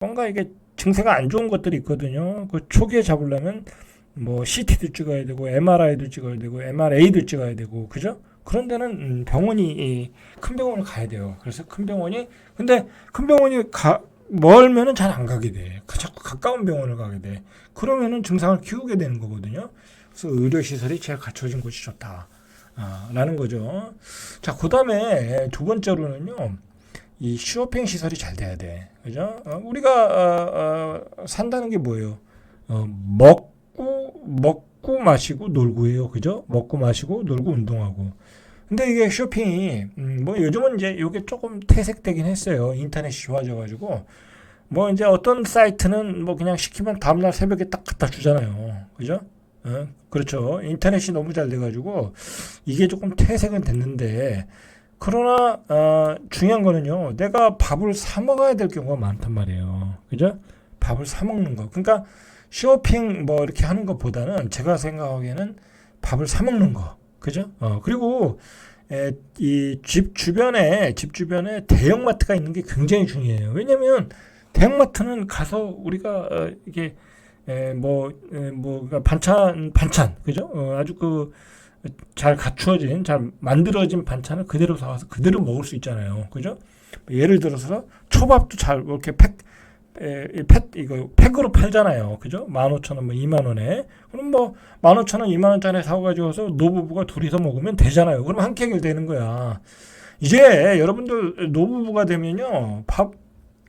뭔가 이게 증세가 안 좋은 것들이 있거든요. 그 초기에 잡으려면 뭐 CT도 찍어야 되고 MRI도 찍어야 되고 MRA도 찍어야 되고 그죠? 그런 데는 큰 병원을 가야 돼요. 그래서 큰 병원이 근데 큰 병원이 멀면은 잘 안 가게 돼. 자꾸 가까운 병원을 가게 돼. 그러면은 증상을 키우게 되는 거거든요. 그래서 의료 시설이 제일 갖춰진 곳이 좋다. 라는 거죠. 자, 그 다음에 두 번째로는요, 이 쇼핑 시설이 잘 돼야 돼. 그죠? 우리가, 산다는 게 뭐예요? 먹고 마시고 놀고예요. 그죠? 먹고 마시고 놀고 운동하고. 근데 이게 쇼핑이, 뭐 요즘은 이제 이게 조금 퇴색되긴 했어요. 인터넷이 좋아져가지고. 뭐 이제 어떤 사이트는 뭐 그냥 시키면 다음날 새벽에 딱 갖다 주잖아요. 그죠? 그렇죠. 인터넷이 너무 잘 돼가지고 이게 조금 퇴색은 됐는데 그러나 중요한 거는요. 내가 밥을 사 먹어야 될 경우가 많단 말이에요. 그죠? 밥을 사 먹는 거. 그러니까 쇼핑 뭐 이렇게 하는 것보다는 제가 생각하기에는 밥을 사 먹는 거. 그죠? 그리고 이 집 주변에 대형마트가 있는 게 굉장히 중요해요. 왜냐면 대형마트는 가서 우리가 이게 그러니까 반찬 그죠? 아주 그 잘 갖추어진 잘 만들어진 반찬을 그대로 사와서 그대로 먹을 수 있잖아요. 그죠? 예를 들어서 초밥도 잘 이렇게 이거 팩으로 팔잖아요. 그죠? 15,000원, 뭐 2만 원에. 그럼 뭐 15,000원, 2만 원짜리 사가지고서 노부부가 둘이서 먹으면 되잖아요. 그럼 한 끼 해결되는 거야. 이제 여러분들 노부부가 되면요, 밥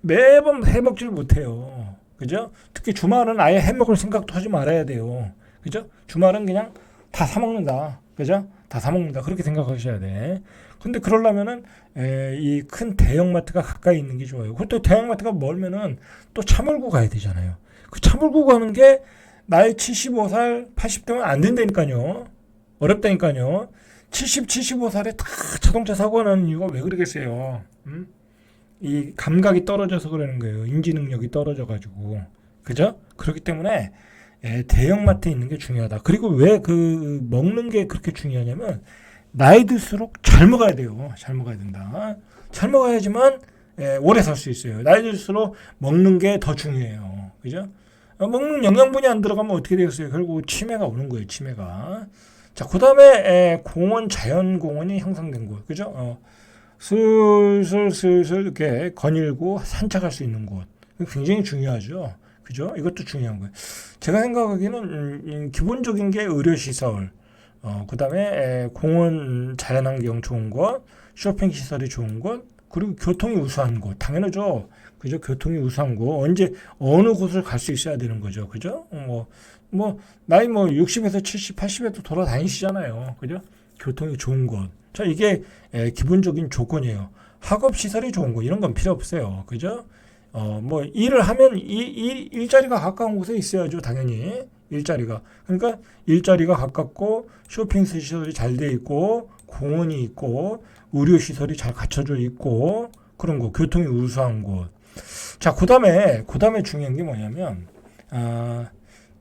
매번 해 먹지를 못해요. 그죠? 특히 주말은 아예 해 먹을 생각도 하지 말아야 돼요. 그죠? 주말은 그냥 다 사 먹는다. 그죠? 다 사 먹는다. 그렇게 생각하셔야 돼. 근데 그러려면은 이 큰 대형마트가 가까이 있는 게 좋아요. 그것도 대형마트가 멀면은 또 차 몰고 가야 되잖아요. 그 차 몰고 가는 게 나이 75살, 80대면 안 된다니까요. 어렵다니까요. 75살에 다 자동차 사고 나는 이유가 왜 그러겠어요? 이 감각이 떨어져서 그러는 거예요. 인지 능력이 떨어져가지고. 그죠? 그렇기 때문에 대형마트에 있는 게 중요하다. 그리고 왜 그 먹는 게 그렇게 중요하냐면 나이 들수록 잘 먹어야 돼요. 잘 먹어야 된다. 잘 먹어야지만 오래 살 수 있어요. 나이 들수록 먹는 게 더 중요해요. 그죠? 먹는 영양분이 안 들어가면 어떻게 되겠어요? 결국 치매가 오는 거예요. 치매가. 자, 그 다음에 공원, 자연공원이 형성된 곳. 그죠? 슬슬 이렇게 거닐고 산책할 수 있는 곳. 굉장히 중요하죠. 그죠? 이것도 중요한 거예요. 제가 생각하기에는 기본적인 게 의료시설, 그 다음에 공원 자연환경 좋은 곳, 쇼핑 시설이 좋은 곳, 그리고 교통이 우수한 곳. 당연하죠. 그죠? 교통이 우수한 곳. 언제, 어느 곳을 갈 수 있어야 되는 거죠. 그죠? 나이 60에서 70, 80에도 돌아다니시잖아요. 그죠? 교통이 좋은 곳. 자, 이게 기본적인 조건이에요. 학업 시설이 좋은 거 이런 건 필요 없어요. 그죠? 일을 하면 일자리가 가까운 곳에 있어야죠. 당연히 일자리가. 그러니까 일자리가 가깝고 쇼핑 시설이 잘 돼 있고 공원이 있고 의료 시설이 잘 갖춰져 있고 그런 거, 교통이 우수한 곳. 자, 그다음에 중요한 게 뭐냐면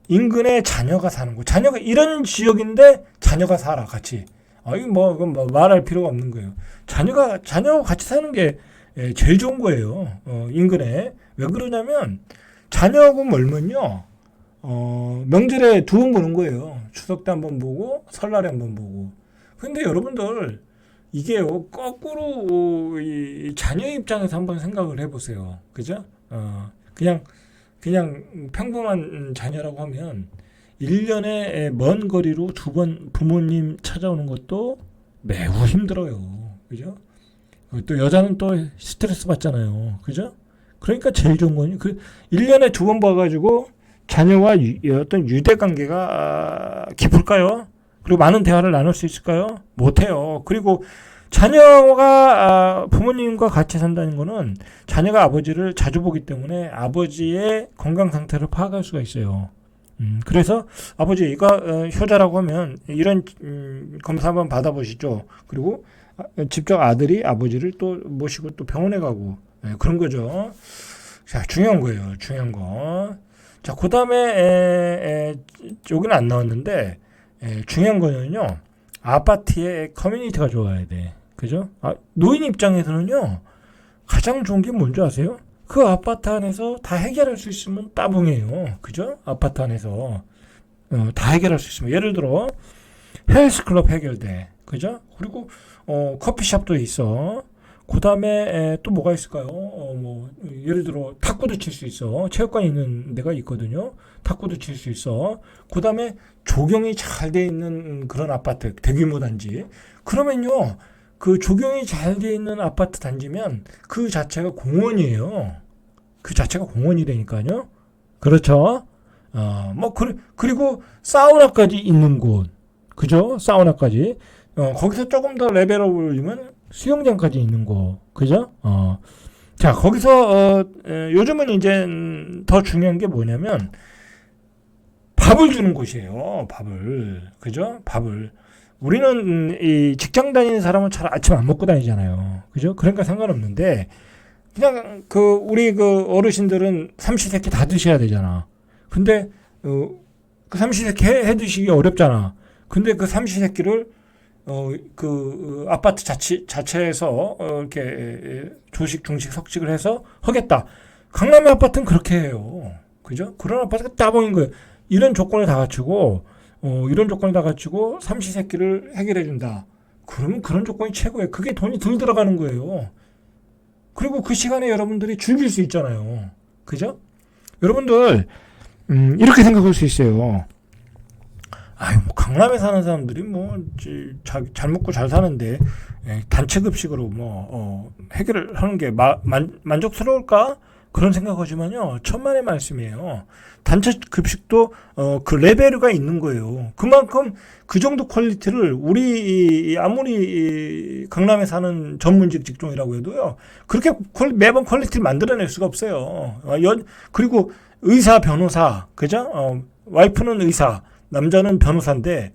인근에 자녀가 사는 곳. 자녀가 이런 지역인데 자녀가 살아 같이. 이건 말할 필요가 없는 거예요. 자녀가 같이 사는 게 제일 좋은 거예요. 인근에. 왜 그러냐면 자녀하고 멀면요. 명절에 두 번 보는 거예요. 추석 때 한 번 보고 설날에 한 번 보고. 근데 여러분들 이게요. 거꾸로 이 자녀 입장에서 한번 생각을 해보세요. 그죠? 그냥 평범한 자녀라고 하면 1년에 먼 거리로 두 번 부모님 찾아오는 것도 매우 힘들어요. 그죠? 또 여자는 또 스트레스 받잖아요. 그죠? 그러니까 제일 좋은 거는 1년에 두 번 봐가지고 자녀와 어떤 유대 관계가 깊을까요? 그리고 많은 대화를 나눌 수 있을까요? 못해요. 그리고 자녀가 부모님과 같이 산다는 거는 자녀가 아버지를 자주 보기 때문에 아버지의 건강 상태를 파악할 수가 있어요. 그래서 아버지가 효자라고 하면 이런 검사 한번 받아보시죠. 그리고 직접 아들이 아버지를 또 모시고 또 병원에 가고 그런 거죠. 자, 중요한 거예요. 중요한 거. 자, 그 다음에 여기는 안 나왔는데 중요한 거는요. 아파트의 커뮤니티가 좋아야 돼. 그죠? 노인 입장에서는요. 가장 좋은 게 뭔지 아세요? 그 아파트 안에서 다 해결할 수 있으면 따봉이에요. 그죠? 아파트 안에서 다 해결할 수 있으면, 예를 들어 헬스클럽 해결돼. 그죠? 그리고 커피숍도 있어. 그 다음에 또 뭐가 있을까요? 뭐 예를 들어 탁구도 칠 수 있어. 체육관 있는 데가 있거든요. 탁구도 칠 수 있어. 그 다음에 조경이 잘 돼 있는 그런 아파트, 대규모 단지. 그러면요, 그 조경이 잘 돼 있는 아파트 단지면 그 자체가 공원이에요. 그 자체가 공원이라니까요. 그렇죠? 그리고 사우나까지 있는 곳. 그죠? 사우나까지. 거기서 조금 더 레벨업을 올리면 수영장까지 있는 거. 그죠? 자, 거기서, 요즘은 이제 더 중요한 게 뭐냐면, 밥을 주는 곳이에요. 밥을. 그죠? 밥을. 우리는 이 직장 다니는 사람은 잘 아침 안 먹고 다니잖아요. 그죠? 그러니까 상관없는데, 그냥 우리 어르신들은 삼시세끼 다 드셔야 되잖아. 근데, 그 삼시세끼 해 드시기 어렵잖아. 근데 그 삼시세끼를 아파트 자체에서 이렇게 조식, 중식, 석식을 해서 하겠다. 강남의 아파트는 그렇게 해요. 그죠? 그런 아파트가 따봉인 거예요. 이런 조건을 다 갖추고 삼시세끼를 해결해 준다. 그러면 그런 조건이 최고예요. 그게 돈이 덜 들어가는 거예요. 그리고 그 시간에 여러분들이 즐길 수 있잖아요. 그죠? 여러분들 이렇게 생각할 수 있어요. 뭐 강남에 사는 사람들이 잘 먹고 잘 사는데 단체 급식으로 해결을 하는 게 만족스러울까? 그런 생각하지만요, 천만의 말씀이에요. 단체 급식도 그 레벨가 있는 거예요. 그만큼 그 정도 퀄리티를 우리 아무리 강남에 사는 전문직 직종이라고 해도요, 그렇게 매번 퀄리티를 만들어낼 수가 없어요. 그리고 의사, 변호사, 그죠? 와이프는 의사, 남자는 변호사인데,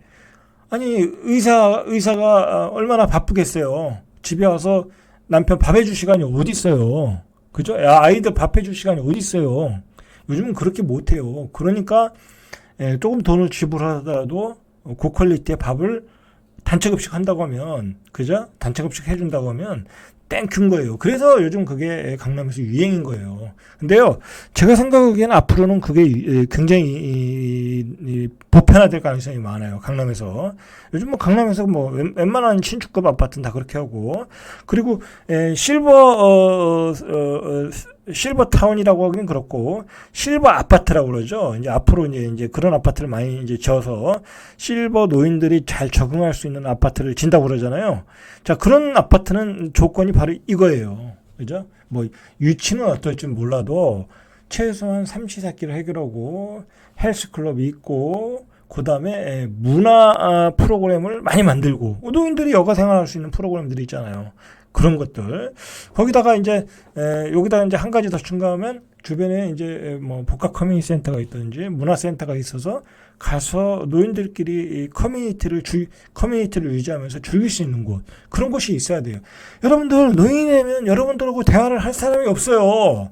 아니 의사가 얼마나 바쁘겠어요. 집에 와서 남편 밥 해줄 시간이 어디 있어요. 그죠? 아이들 밥 해줄 시간이 어디 있어요. 요즘은 그렇게 못해요. 그러니까 조금 돈을 지불하더라도 고퀄리티의 밥을 단체급식 한다고 하면, 그죠? 단체급식 해준다고 하면 땡큐인 거예요. 그래서 요즘 그게 강남에서 유행인 거예요. 근데요, 제가 생각하기에는 앞으로는 그게 굉장히 보편화될 가능성이 많아요. 강남에서. 요즘 강남에서 웬만한 신축급 아파트는 다 그렇게 하고, 그리고 실버 타운이라고 하기는 그렇고, 실버 아파트라고 그러죠. 이제 앞으로 이제 그런 아파트를 많이 이제 지어서 실버 노인들이 잘 적응할 수 있는 아파트를 진다고 그러잖아요. 자, 그런 아파트는 조건이 바로 이거예요. 그죠? 유치는 어떨지 몰라도 최소한 삼시세끼를 해결하고 헬스클럽이 있고, 그 다음에 문화 프로그램을 많이 만들고, 노인들이 여가 생활할 수 있는 프로그램들이 있잖아요. 그런 것들. 거기다가 여기다가 한 가지 더 첨가하면, 주변에 복합 커뮤니티 센터가 있든지 문화센터가 있어서 가서 노인들끼리 커뮤니티를 유지하면서 즐길 수 있는 곳, 그런 곳이 있어야 돼요. 여러분들, 노인이면 여러분들하고 대화를 할 사람이 없어요.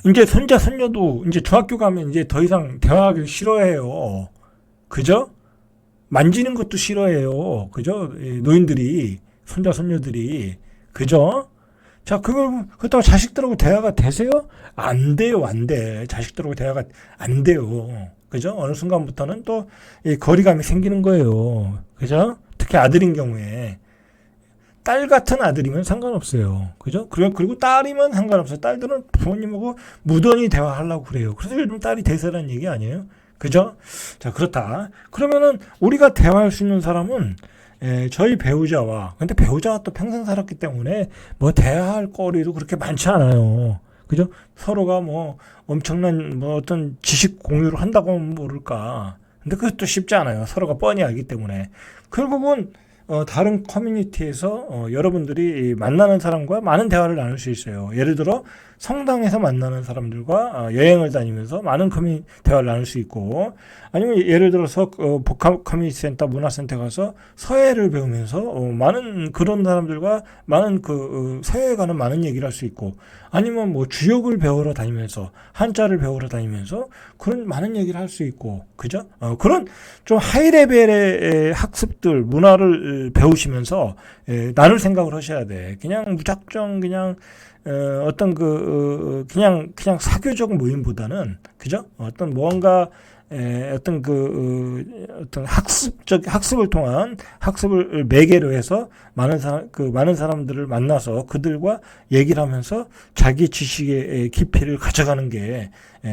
이제 손자 손녀도 이제 중학교 가면 이제 더 이상 대화하기 싫어해요. 그죠? 만지는 것도 싫어해요. 그죠? 노인들이, 손자 손녀들이. 그죠? 자, 그렇다고 자식들하고 대화가 되세요? 안 돼요, 안 돼. 자식들하고 대화가 안 돼요. 그죠? 어느 순간부터는 또 거리감이 생기는 거예요. 그죠? 특히 아들인 경우에. 딸 같은 아들이면 상관없어요. 그죠? 그리고 딸이면 상관없어요. 딸들은 부모님하고 무던히 대화하려고 그래요. 그래서 요즘 딸이 대세라는 얘기 아니에요? 그죠? 자, 그렇다. 그러면은 우리가 대화할 수 있는 사람은 저희 배우자와, 근데 배우자와 또 평생 살았기 때문에 대화할 거리도 그렇게 많지 않아요. 그죠? 서로가 엄청난 어떤 지식 공유를 한다고 하면 모를까. 근데 그것도 쉽지 않아요. 서로가 뻔히 알기 때문에. 결국은 다른 커뮤니티에서 여러분들이 만나는 사람과 많은 대화를 나눌 수 있어요. 예를 들어 성당에서 만나는 사람들과 여행을 다니면서 많은 대화를 나눌 수 있고, 아니면 예를 들어서 복합 커뮤니티 센터, 문화센터 가서 서예를 배우면서 많은 그런 사람들과 많은 서예에 관한 많은 얘기를 할 수 있고, 아니면 주역을 배우러 다니면서, 한자를 배우러 다니면서 그런 많은 얘기를 할 수 있고, 그죠? 그런 좀 하이 레벨의 학습들, 문화를 배우시면서 나눌 생각을 하셔야 돼. 그냥 무작정 그냥 어떤 그냥 사교적 모임보다는 그죠? 어떤 무언가 어떤 학습을 통한 학습을 매개로 해서 많은 사람들을 만나서 그들과 얘기를 하면서 자기 지식의 깊이를 가져가는 게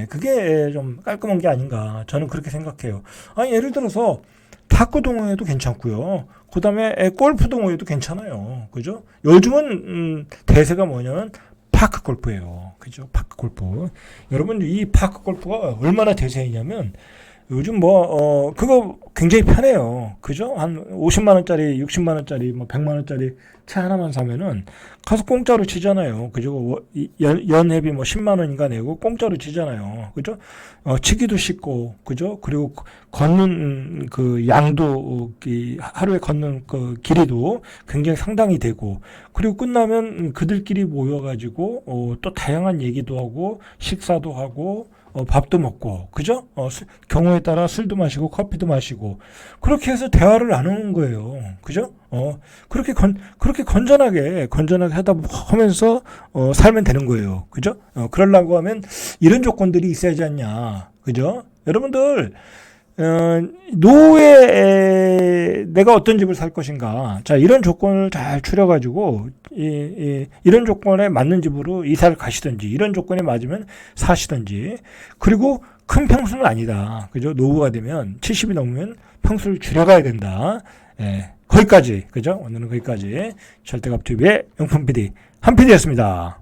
그게 좀 깔끔한 게 아닌가 저는 그렇게 생각해요. 아니 예를 들어서 탁구 동호회도 괜찮고요. 그다음에 골프 동호회도 괜찮아요. 그죠? 요즘은 대세가 뭐냐면 파크 골프예요. 그죠? 파크 골프. 여러분 이 파크 골프가 얼마나 대세이냐면 요즘 그거 굉장히 편해요. 그죠? 한 50만 원짜리, 60만 원짜리, 100만 원짜리 차 하나만 사면은 가서 공짜로 치잖아요. 그죠? 연회비 10만 원인가 내고 공짜로 치잖아요. 그죠? 치기도 쉽고, 그죠? 그리고 걷는 그 양도, 하루에 걷는 그 길이도 굉장히 상당히 되고, 그리고 끝나면 그들끼리 모여가지고, 또 다양한 얘기도 하고, 식사도 하고, 밥도 먹고, 그죠? 경우에 따라 술도 마시고, 커피도 마시고, 그렇게 해서 대화를 나누는 거예요. 그죠? 그렇게 건전하게 하면서, 살면 되는 거예요. 그죠? 그러려고 하면 이런 조건들이 있어야지 않냐. 그죠? 여러분들, 노후에 내가 어떤 집을 살 것인가. 자, 이런 조건을 잘 추려가지고, 이런 조건에 맞는 집으로 이사를 가시든지, 이런 조건에 맞으면 사시든지, 그리고 큰 평수는 아니다. 그죠? 노후가 되면, 70이 넘으면 평수를 줄여가야 된다. 거기까지. 그죠? 오늘은 거기까지. 절대값TV의 용품 PD, 한 PD였습니다.